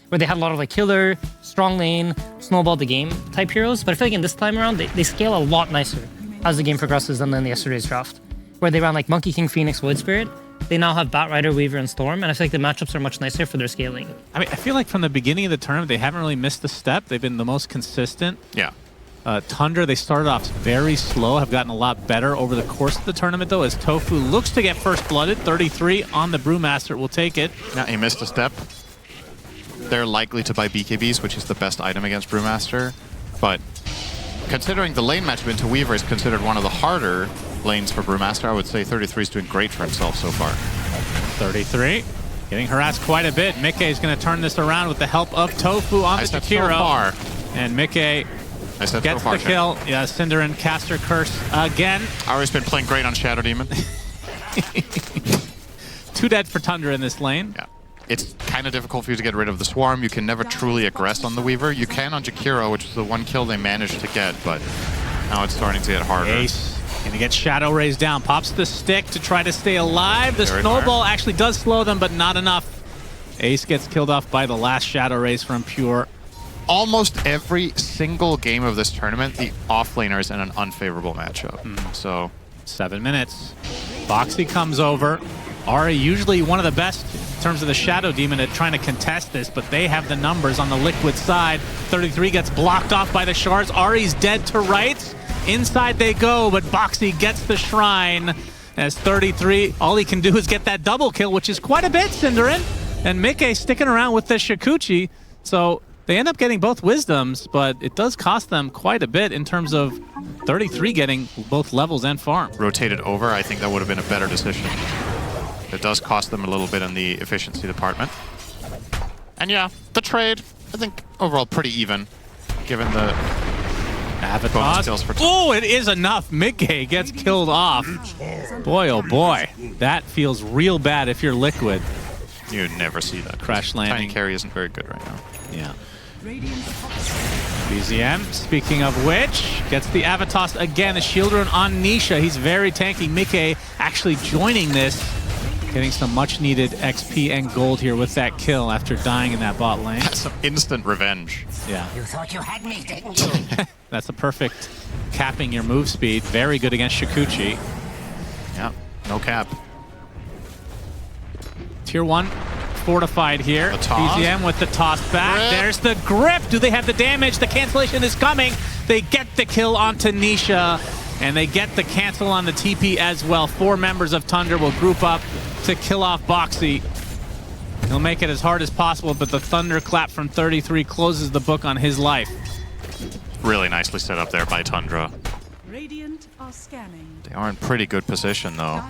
where they had a lot of like killer, strong lane, snowball the game type heroes. But I feel like in this time around, they scale a lot nicer as the game progresses than in yesterday's draft, where they ran like Monkey King, Phoenix, Void Spirit. They now have Bat Rider, Weaver, and Storm, and I feel like the matchups are much nicer for their scaling. I mean, I feel like from the beginning of the tournament, they haven't really missed a step. They've been the most consistent. Yeah. Tundra, they started off very slow, have gotten a lot better over the course of the tournament, though, as Tofu looks to get first blooded. 33 on the Brewmaster, will take it. Yeah, he missed a step. They're likely to buy BKBs, which is the best item against Brewmaster. But considering the lane matchup into Weaver is considered one of the harder lanes for Brewmaster, I would say 33 is doing great for himself so far. 33, getting harassed quite a bit. Mickey is going to turn this around with the help of Tofu on the Jakiro. So far. And Mickey gets the kill. Yeah, Cinder and Caster Curse again. Ari's been playing great on Shadow Demon. 2 dead for Tundra in this lane. Yeah. It's kind of difficult for you to get rid of the Swarm. You can never truly aggress on the Weaver. You can on Jakiro, which is the one kill they managed to get, but now it's starting to get harder. Ace gonna get Shadow Rays down. Pops the stick to try to stay alive. The snowball actually does slow them, but not enough. Ace gets killed off by the last Shadow Rays from Pure. Almost every single game of this tournament, the offlaner is in an unfavorable matchup. So 7 minutes. Boxy comes over. Ari usually one of the best in terms of the Shadow Demon at trying to contest this, but they have the numbers on the Liquid side. 33 gets blocked off by the shards. Ari's dead to right. Inside they go, but Boxy gets the shrine. As 33, all he can do is get that double kill, which is quite a bit, Cinderin. And Mickey sticking around with the Shikuchi. So they end up getting both wisdoms, but it does cost them quite a bit in terms of 33 getting both levels and farm. Rotated over, I think that would have been a better decision. It does cost them a little bit in the efficiency department. And yeah, the trade, I think overall pretty even, given the bonus kills for Oh, it is enough. Mickey gets killed off. Boy, oh boy. That feels real bad if you're Liquid. You'd never see that. Crash landing. Tiny carry isn't very good right now. Yeah. BZM, speaking of which, gets the Avatos again. The shield rune on Nisha. He's very tanky. Mickey actually joining this. Getting some much needed XP and gold here with that kill after dying in that bot lane. That's some instant revenge. Yeah. You thought you had me, didn't you? That's a perfect capping your move speed. Very good against Shikuchi. Yeah, no cap. Tier 1 fortified here. BZM with the toss back. Grip. There's the grip. Do they have the damage? The cancellation is coming. They get the kill onto Nisha. And they get the cancel on the TP as well. 4 members of Tundra will group up to kill off Boxy. He'll make it as hard as possible, but the thunderclap from 33 closes the book on his life. Really nicely set up there by Tundra. Radiant are scanning. They are in pretty good position, though.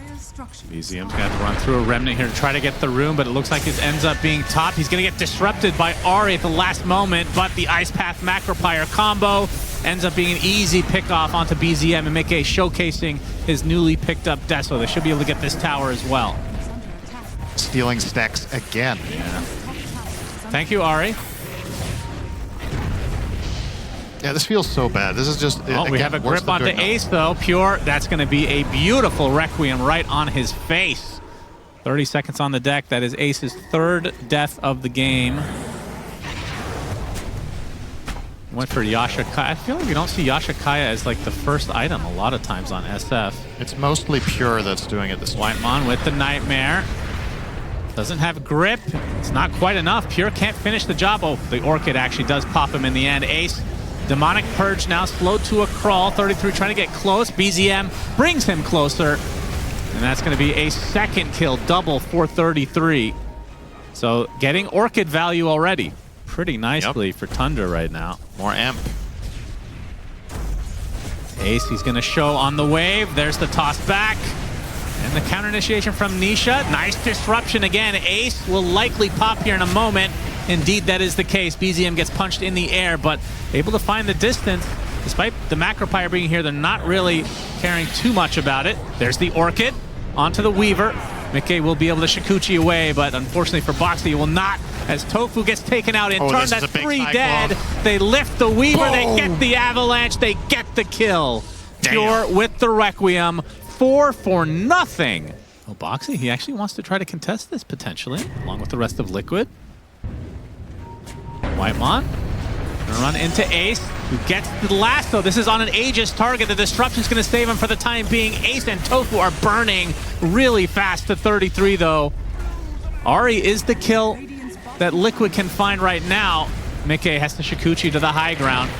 BZM's gonna have to run through a remnant here to try to get the rune, but it looks like it ends up being top. He's gonna get disrupted by Ari at the last moment, but the Ice Path Macropyre combo ends up being an easy pick-off onto BZM, and Mickey showcasing his newly picked up Deso. They should be able to get this tower as well. Stealing stacks again. Yeah. Thank you, Ari. Yeah, this feels so bad. This is just... Oh, we have a grip onto Ace, though. Pure, that's going to be a beautiful Requiem right on his face. 30 seconds on the deck. That is Ace's 3rd death of the game. Went for Yasha Kaya. I feel like we don't see Yasha Kaya as like the first item a lot of times on SF. It's mostly Pure that's doing it this way. Whitemon with the Nightmare. Doesn't have grip. It's not quite enough. Pure can't finish the job. Oh, the Orchid actually does pop him in the end. Ace, Demonic Purge now slowed to a crawl. 33 trying to get close. BZM brings him closer. And that's going to be a 2nd kill, double for 33. So getting Orchid value already. Pretty nicely for Tundra right now. More amp. Ace, he's going to show on the wave. There's the toss back. And the counter initiation from Nisha. Nice disruption again. Ace will likely pop here in a moment. Indeed, that is the case. BZM gets punched in the air, but able to find the distance. Despite the Macropyre being here, they're not really caring too much about it. There's the Orchid onto the Weaver. Mickey will be able to Shikuchi away, but unfortunately for Boxy, he will not, as Tofu gets taken out in turn. That's 3 dead. They lift the Weaver, Boom. They get the Avalanche, they get the kill. Damn. Pure with the Requiem, 4 for nothing. Oh, Boxy, he actually wants to try to contest this potentially, along with the rest of Liquid. Whitemon gonna run into Ace, who gets the lasso. This is on an Aegis target. The disruption's gonna save him for the time being. Ace and Tofu are burning really fast to 33 though. Ari is the kill that Liquid can find right now. Mickey has to Shikuchi to the high ground.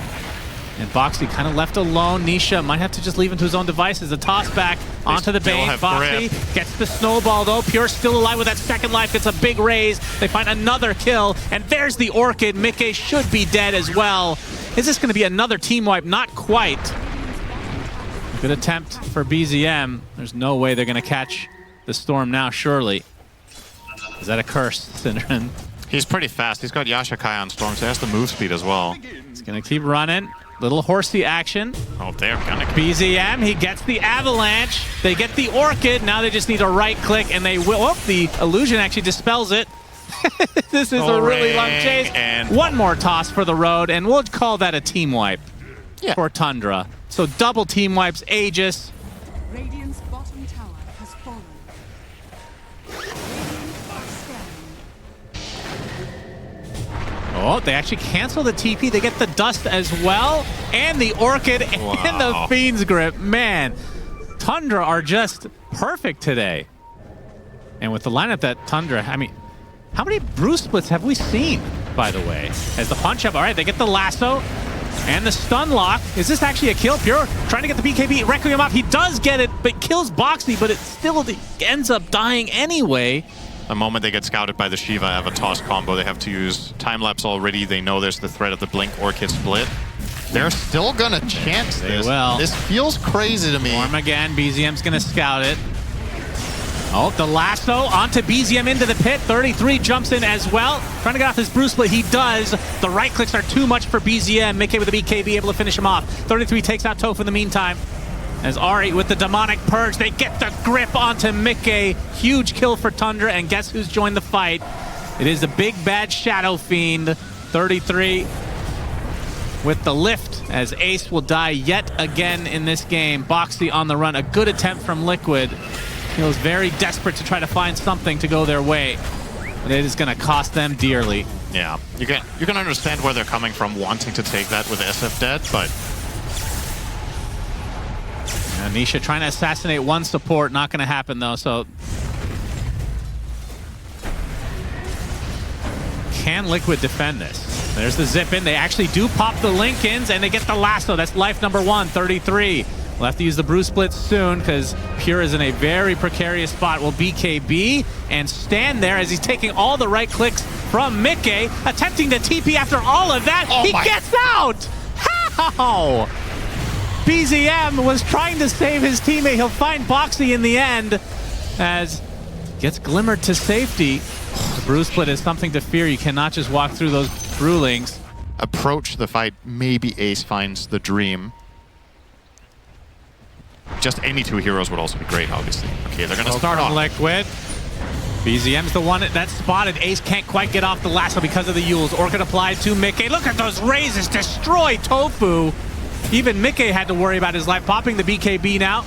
And Boxy kind of left alone. Nisha might have to just leave him to his own devices. A toss back onto the base. Boxy gets the snowball though. Pure still alive with that second life. Gets a big raise. They find another kill. And there's the Orchid. Mickey should be dead as well. Is this going to be another team wipe? Not quite. Good attempt for BZM. There's no way they're going to catch the Storm now, surely. Is that a curse, Synderen? He's pretty fast. He's got Yashakai on Storm, so he has the move speed as well. He's going to keep running. Little horsey action. Oh, they're gonna BZM, he gets the avalanche. They get the Orchid. Now they just need a right click and they will. Oh, the illusion actually dispels it. This is a really long chase. And one more toss for the road, and we'll call that a team wipe for Tundra. So double team wipes, Aegis. Radiant's bottom tower has fallen. Oh, they actually cancel the TP. They get the dust as well. And the Orchid and the Fiend's Grip. Man, Tundra are just perfect today. And with the lineup that Tundra, I mean, how many Bruce splits have we seen, by the way? As the punch up, all right, they get the lasso and the stun lock. Is this actually a kill? Pure trying to get the BKB, Requiem off. He does get it, but kills Boxy, but it still ends up dying anyway. The moment they get scouted by the Shiva Avatos combo, they have to use time-lapse already. They know there's the threat of the Blink Orchid split. They're still gonna chance this. This feels crazy to me. Form again, BZM's gonna scout it. Oh, the lasso onto BZM into the pit. 33 jumps in as well. Trying to get off this Bruce split. He does. The right clicks are too much for BZM. Mickey with the BKB able to finish him off. 33 takes out Tofu in the meantime. As Ari with the demonic purge, they get the grip onto Mickey. Huge kill for Tundra, and guess who's joined the fight? It is the big bad Shadow Fiend. 33 with the lift, as Ace will die yet again in this game. Boxy on the run. A good attempt from Liquid. Feels very desperate to try to find something to go their way, but it is going to cost them dearly. Yeah, you can understand where they're coming from, wanting to take that with SF dead, but Nisha trying to assassinate one support, not going to happen though. So can Liquid defend this? There's the zip in. They actually do pop the Lincolns, and they get the lasso. That's life number 1, 33. We'll have to use the Bruce Split soon because Pure is in a very precarious spot. Will BKB and stand there as he's taking all the right clicks from Mickey, attempting to TP after all of that. He gets out! How? BZM was trying to save his teammate. He'll find Boxy in the end as gets glimmered to safety. The Bruce Split is something to fear. You cannot just walk through those Brewlings. Approach the fight. Maybe Ace finds the Dream. Just any two heroes would also be great, obviously. Okay, they're going to start off. Liquid. BZM's the one that's spotted. Ace can't quite get off the lasso because of the Yules. Orchid applied to Mickey. Look at those raises. Destroy Tofu. Even Mickey had to worry about his life. Popping the BKB now.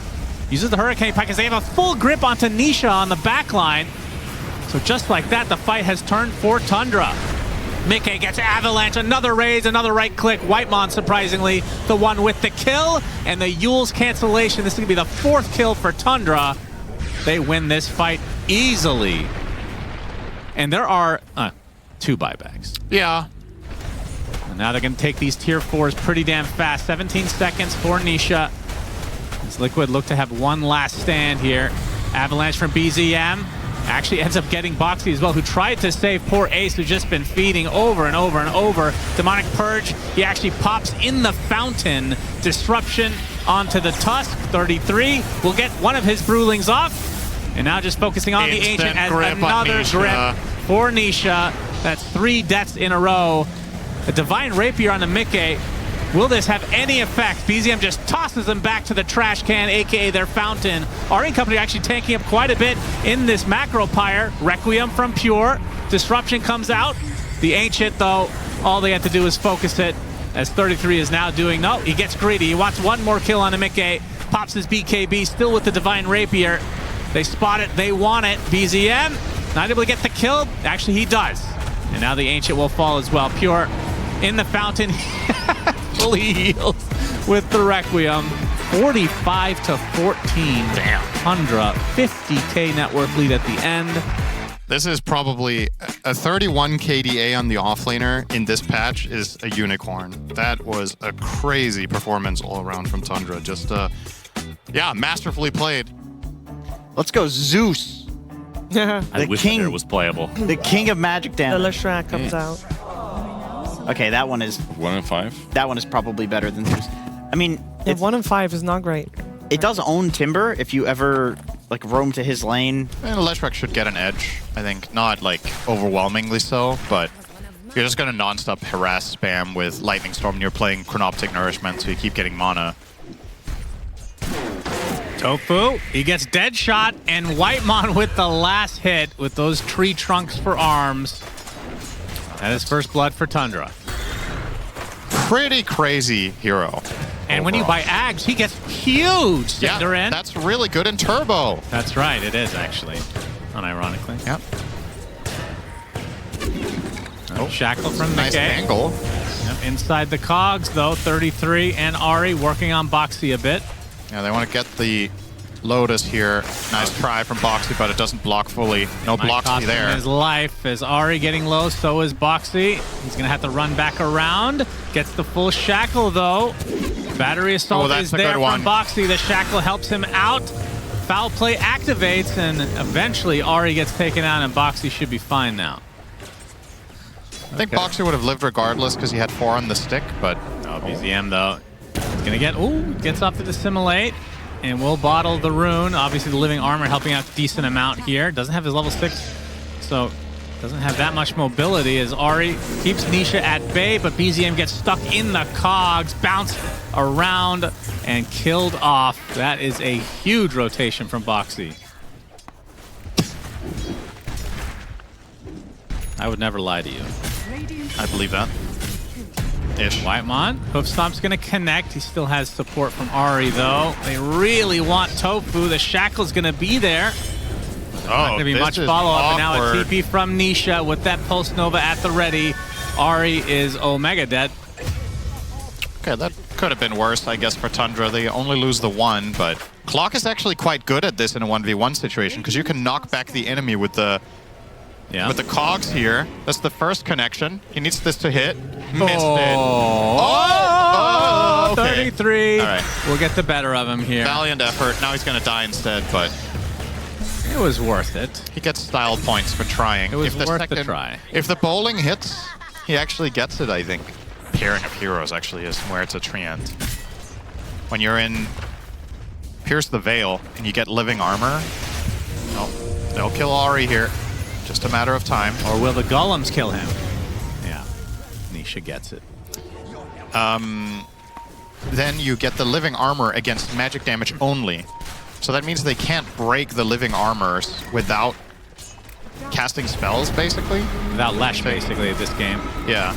Uses the Hurricane Pike as they have a full grip onto Nisha on the back line. So just like that, the fight has turned for Tundra. Mickey gets avalanche, another raise, another right click. Whitemon, surprisingly, the one with the kill, and the Yules cancellation. This is going to be the 4th kill for Tundra. They win this fight easily. And there are 2 buybacks. Yeah. And now they're going to take these tier 4s pretty damn fast. 17 seconds for Nisha. As Liquid look to have one last stand here. Avalanche from BZM. Actually ends up getting Boxy as well, who tried to save poor Ace, who's just been feeding over and over and over. Demonic Purge, he actually pops in the fountain. Disruption onto the Tusk. 33 will get one of his Brewlings off. And now just focusing on the Ancient as another grip for Nisha. That's 3 deaths in a row. A Divine Rapier on the Mickey. Will this have any effect? BZM just tosses them back to the trash can, aka their fountain. Ari Company actually tanking up quite a bit in this macro pyre. Requiem from Pure. Disruption comes out. The Ancient, though, all they have to do is focus it, as 33 is now doing. No, he gets greedy. He wants one more kill on the Mickey. Pops his BKB, still with the Divine Rapier. They spot it. They want it. BZM not able to get the kill. Actually, he does. And now the Ancient will fall as well. Pure in the fountain. Fully heals with the Requiem. 45 to 14. Damn. Tundra, 50k net worth lead at the end. This is probably a 31 KDA on the offlaner in this patch is a unicorn. That was a crazy performance all around from Tundra. Just, yeah, masterfully played. Let's go Zeus. I wish king- there was playable. The king of magic The damage. Leshrac comes out. Okay, that one is 1 in 5. that one is probably better than Zeus. I mean, Yeah, 1 in 5 is not great. it does own Timber if you ever like roam to his lane. And Leshrac should get an edge, I think. Not like overwhelmingly so, but you're just gonna non-stop harass spam with Lightning Storm and you're playing Chronoptic Nourishment, so you keep getting mana. Tofu, he gets dead shot, and Whitemon with the last hit with those tree trunks for arms. That is first blood for Tundra. Pretty crazy hero. And when you overall. buy Ags, he gets huge Yeah, Cinderin. that's really good in Turbo. That's right, it is actually, unironically. Yep. Shackle from Nice McKay. angle. Yep, inside the cogs though, 33, and Ari working on Boxy a bit. Yeah, they want to get the Lotus here. Nice try from Boxy, but it doesn't block fully. No Might Bloxy cost him there. his life as Ari getting low, so is Boxy. He's gonna have to run back around. Gets the full shackle though. Battery assault that's is a there good one. from Boxy. The shackle helps him out. Foul play activates, and eventually Ari gets taken out, and Boxy should be fine now. I think Boxy would have lived regardless because he had 4 on the stick, but Oh, BZM though. He's gonna get, gets off to dissimulate. And will bottle the rune. Obviously the living armor helping out a decent amount here. Doesn't have his level 6, so doesn't have that much mobility as Ari keeps Nisha at bay, but BZM gets stuck in the cogs, bounced around, and killed off. That is a huge rotation from Boxy. I would never lie to you. Radiant I believe that. Ish. Whitemon, Hoofstomp's gonna connect. He still has support from Ari though. They really want Tofu. The shackle's gonna be there. Not gonna be this much is follow-up, and now a awkward. TP from Nisha with that Pulse Nova at the ready. Ari is Omega dead. Okay, that could have been worse, I guess, for Tundra. They only lose the 1, but Clock is actually quite good at this in a 1v1 situation because you can knock back the enemy with the cogs here. That's the first connection. He needs this to hit. Missed it. Oh, okay. 33. All right. We'll get the better of him here. Valiant effort. Now he's going to die instead, but It was worth it. he gets style points for trying. It was worth the try. If the bowling hits, he actually gets it, I think. Pairing of heroes actually is where it's a treant. When you're in Pierce the Veil and you get living armor, they'll kill Ari here. Just a matter of time. Or will the golems kill him? Yeah. Nisha gets it. Then you get the living armor against magic damage only. So that means they can't break the living armors without casting spells, basically. Without Lesh, basically, at this game. Yeah.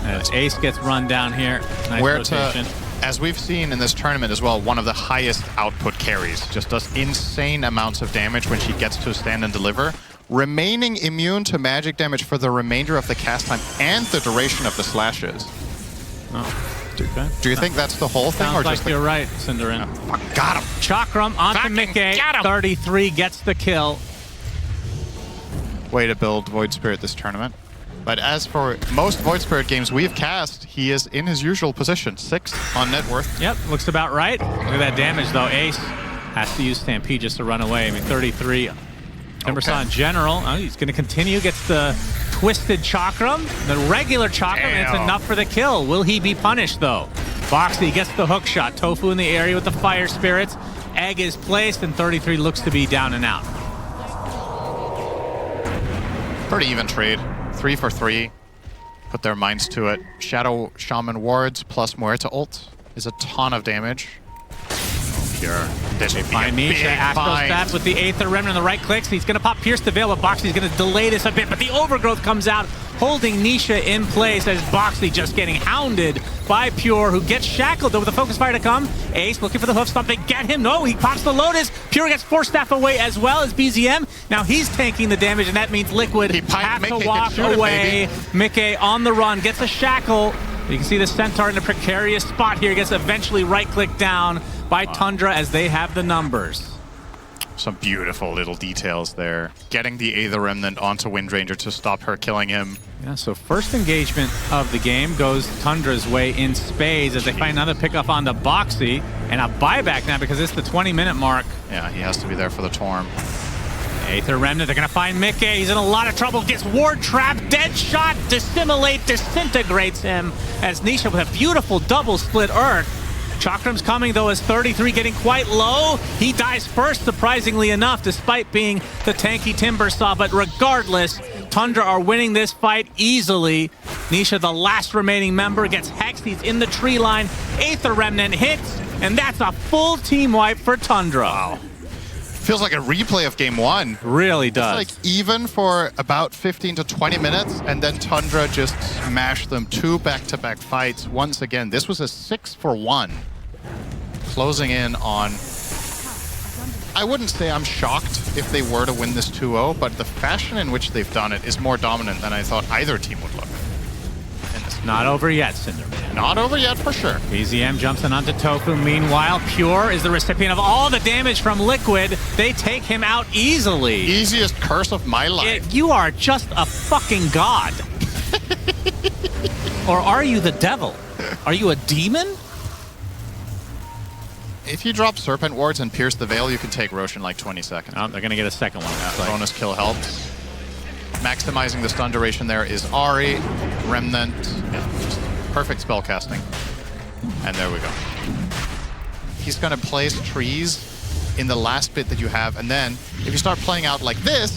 As Ace gets run down here. Nice Where rotation. as we've seen in this tournament as well, one of the highest output carries. Just does insane amounts of damage when she gets to stand and deliver. Remaining immune to magic damage for the remainder of the cast time and the duration of the slashes. Oh, okay. Do you think that's the whole thing, Sounds or like just you're right, Cinderin. got him? Chakram onto Fucking Mickey. got him. 33 gets the kill. Way to build Void Spirit this tournament. But as for most Void Spirit games we've cast, he is in his usual position, 6th on net worth. Yep, looks about right. Look at that damage, though. Ace has to use Stampede just to run away. I mean, 33. Timbersaw in general. Oh, he's going to continue. Gets the twisted Chakram, the regular Chakram, and it's Damn. enough for the kill. Will he be punished, though? Boxy gets the hook shot. Tofu in the area with the Fire Spirits. Egg is placed, and 33 looks to be down and out. Pretty even trade. 3 for 3. Put their minds to it. Shadow Shaman wards plus Muerta ult is a ton of damage. Pure. This would be a Find Nisha, big Astral find. Staff with the Aether Remnant on the right clicks. He's going to pop Pierce the Veil, but Boxy's going to delay this a bit, but the Overgrowth comes out. holding Nisha in place as Boxy just getting hounded by Pure, who gets shackled though with the focus fire to come. Ace looking for the hoof stomp. They get him. No, he pops the Lotus. Pure gets Force Staff away as well as BZM. Now he's tanking the damage, and that means Liquid have to walk away. Mickey on the run, gets a shackle. You can see the Centaur in a precarious spot here. Gets eventually right-clicked down by Tundra as they have the numbers. Some beautiful little details there. Getting the Aether Remnant onto Windranger to stop her killing him. Yeah, so first engagement of the game goes Tundra's way in spades as they find another pickup on the Boxy, and a buyback now because it's the 20-minute mark. Yeah, he has to be there for the Torm. Aether Remnant, they're going to find Mickey. He's in a lot of trouble. Gets ward trap, dead shot, dissimulate, disintegrates him as Nisha with a beautiful double split earth. Chakram's coming though as 33 getting quite low. He dies first, surprisingly enough, despite being the tanky Timbersaw. But regardless, Tundra are winning this fight easily. Nisha, the last remaining member, gets hexed. He's in the tree line. Aether Remnant hits, and that's a full team wipe for Tundra. Wow. Feels like a replay of game one. Really does. It's like even for about 15 to 20 minutes, and then Tundra just smashed them 2 back-to-back fights. Once again, this was a 6-for-1. Closing in on... I wouldn't say I'm shocked if they were to win this 2-0, but the fashion in which they've done it is more dominant than I thought either team would look. Not over yet, Cinderman. Not over yet, for sure. BZM jumps in onto Tofu. Meanwhile, Pure is the recipient of all the damage from Liquid. They take him out easily. Easiest curse of my life. You are just a fucking god. Or are you the devil? Are you a demon? If you drop Serpent Wards and pierce the Veil, you can take Rosh in like 20 seconds. Oh, they're going to get a second one. Yeah, bonus kill helps. Maximizing the stun duration there is Ahri, Remnant, perfect spell casting. And there we go. He's going to place trees in the last bit that you have, and then if you start playing out like this,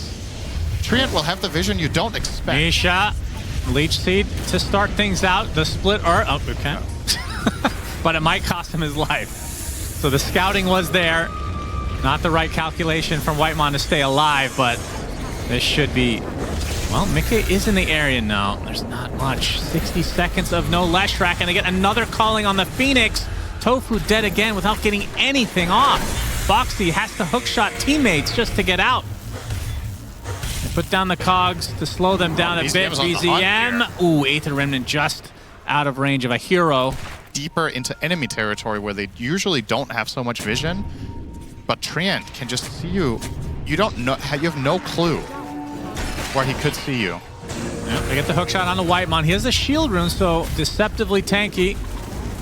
Treant will have the vision you don't expect. Nisha, Leech Seed to start things out. The split oh, okay. But it might cost him his life. So the scouting was there. Not the right calculation from Whitemon to stay alive, but this should be... Well, Mickey is in the area now. There's not much. 60 seconds of no Leshrac, and they get another calling on the Phoenix. Tofu dead again without getting anything off. Boxy has to hookshot teammates just to get out. They put down the cogs to slow them down a bit. BZM. Ooh, Aether Remnant just out of range of a hero. Deeper into enemy territory where they usually don't have so much vision, but Treant can just see you. You don't know. You have no clue where he could see you. Yep, they get the hookshot on the Whitemon. He has a shield rune, so deceptively tanky.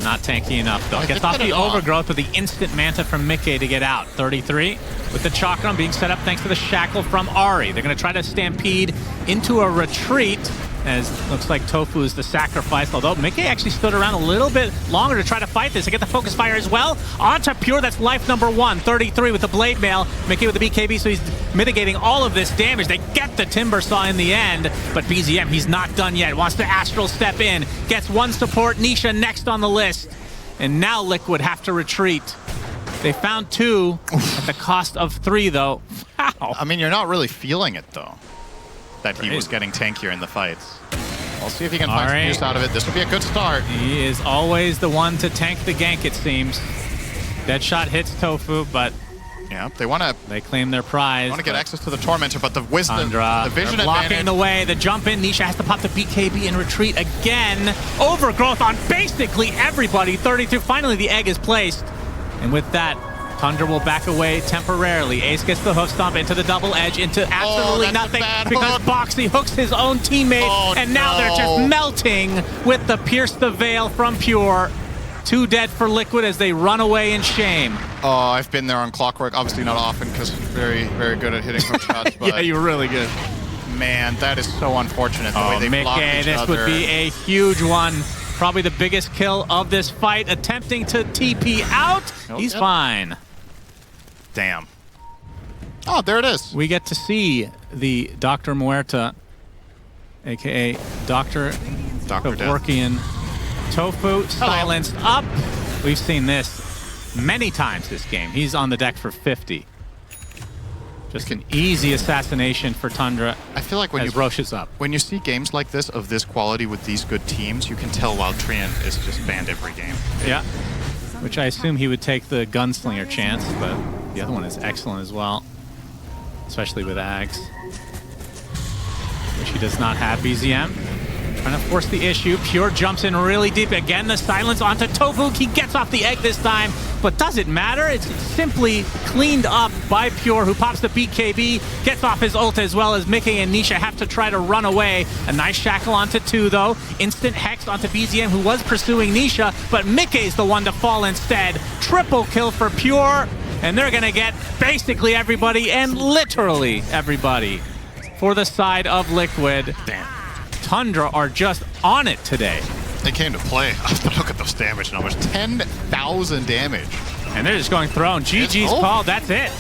Not tanky enough, though. Gets off the overgrowth with the instant Manta from Mickey to get out. 33 with the Chakram being set up thanks to the shackle from Ahri. They're going to try to stampede into a retreat, as looks like Tofu is the sacrifice, although Mickey actually stood around a little bit longer to try to fight this. They get the focus fire as well. Onto Pure, that's life number 1. 33 with the Blade Mail. Mickey with the BKB, so he's mitigating all of this damage. They get the Timbersaw in the end, but BZM, he's not done yet. Wants to Astral Step in. Gets one support. Nisha next on the list. And now Liquid have to retreat. They found 2 at the cost of 3, though. Wow. I mean, you're not really feeling it, though, that he was getting tankier in the fights. We'll see if he can find some use out of it. This would be a good start. He is always the one to tank the gank, it seems. Deadshot hits Tofu, but yeah, they claim their prize. Want to get access to the Tormentor, but the wisdom, Tundra, the vision blocking advantage. the way. The jump in. Nisha has to pop the BKB and retreat again. Overgrowth on basically everybody. 32. Finally, the egg is placed, and with that, Tundra will back away temporarily. Ace gets the hoof stomp into the double edge, into absolutely nothing because Boxy hooks his own teammate, and now they're just melting with the Pierce the Veil from Pure. 2 dead for Liquid as they run away in shame. Oh, I've been there on Clockwork. Obviously not often because very, very good at hitting hook shots. But yeah, you're really good. Man, that is so unfortunate the way they blocked each this other. Would be a huge one. Probably the biggest kill of this fight. Attempting to TP out. He's fine. Damn. Oh, there it is. We get to see the Dr. Muerta, a.k.a. Dr. Kevorkian. Tofu silenced up. We've seen this many times this game. He's on the deck for 50. Just an easy assassination for Tundra I feel like when as you Roche is up. when you see games like this of this quality with these good teams, you can tell Wild Treant is just banned every game. Yeah. Which I assume he would take the gunslinger chance, but the other one is excellent as well. Especially with Ags. Which he does not have. BZM trying to force the issue. Pure jumps in really deep. Again, the silence onto Tofuk. He gets off the egg this time, but does it matter? It's simply cleaned up by Pure, who pops the BKB, gets off his ult, as well as Mickey and Nisha have to try to run away. A nice shackle onto 2, though. Instant hex onto BZM, who was pursuing Nisha, but Mickey's the one to fall instead. Triple kill for Pure, and they're going to get basically everybody, and literally everybody, for the side of Liquid. Damn. Tundra are just on it today. They came to play. Look at those damage numbers. 10,000 damage. And they're just going throne. GG's over. called. That's it.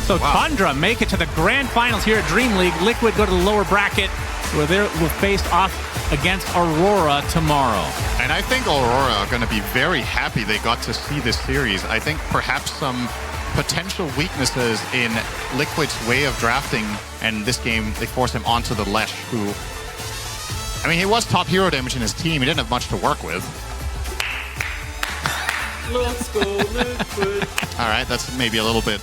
So Wow. Tundra make it to the grand finals here at DreamLeague. Liquid go to the lower bracket, where they will face off against Aurora tomorrow. And I think Aurora are going to be very happy they got to see this series. I think perhaps some potential weaknesses in Liquid's way of drafting, and this game they force him onto the Lesh, who, I mean, he was top hero damage in his team. He didn't have much to work with. Let's go, Liquid. All right, that's maybe a little bit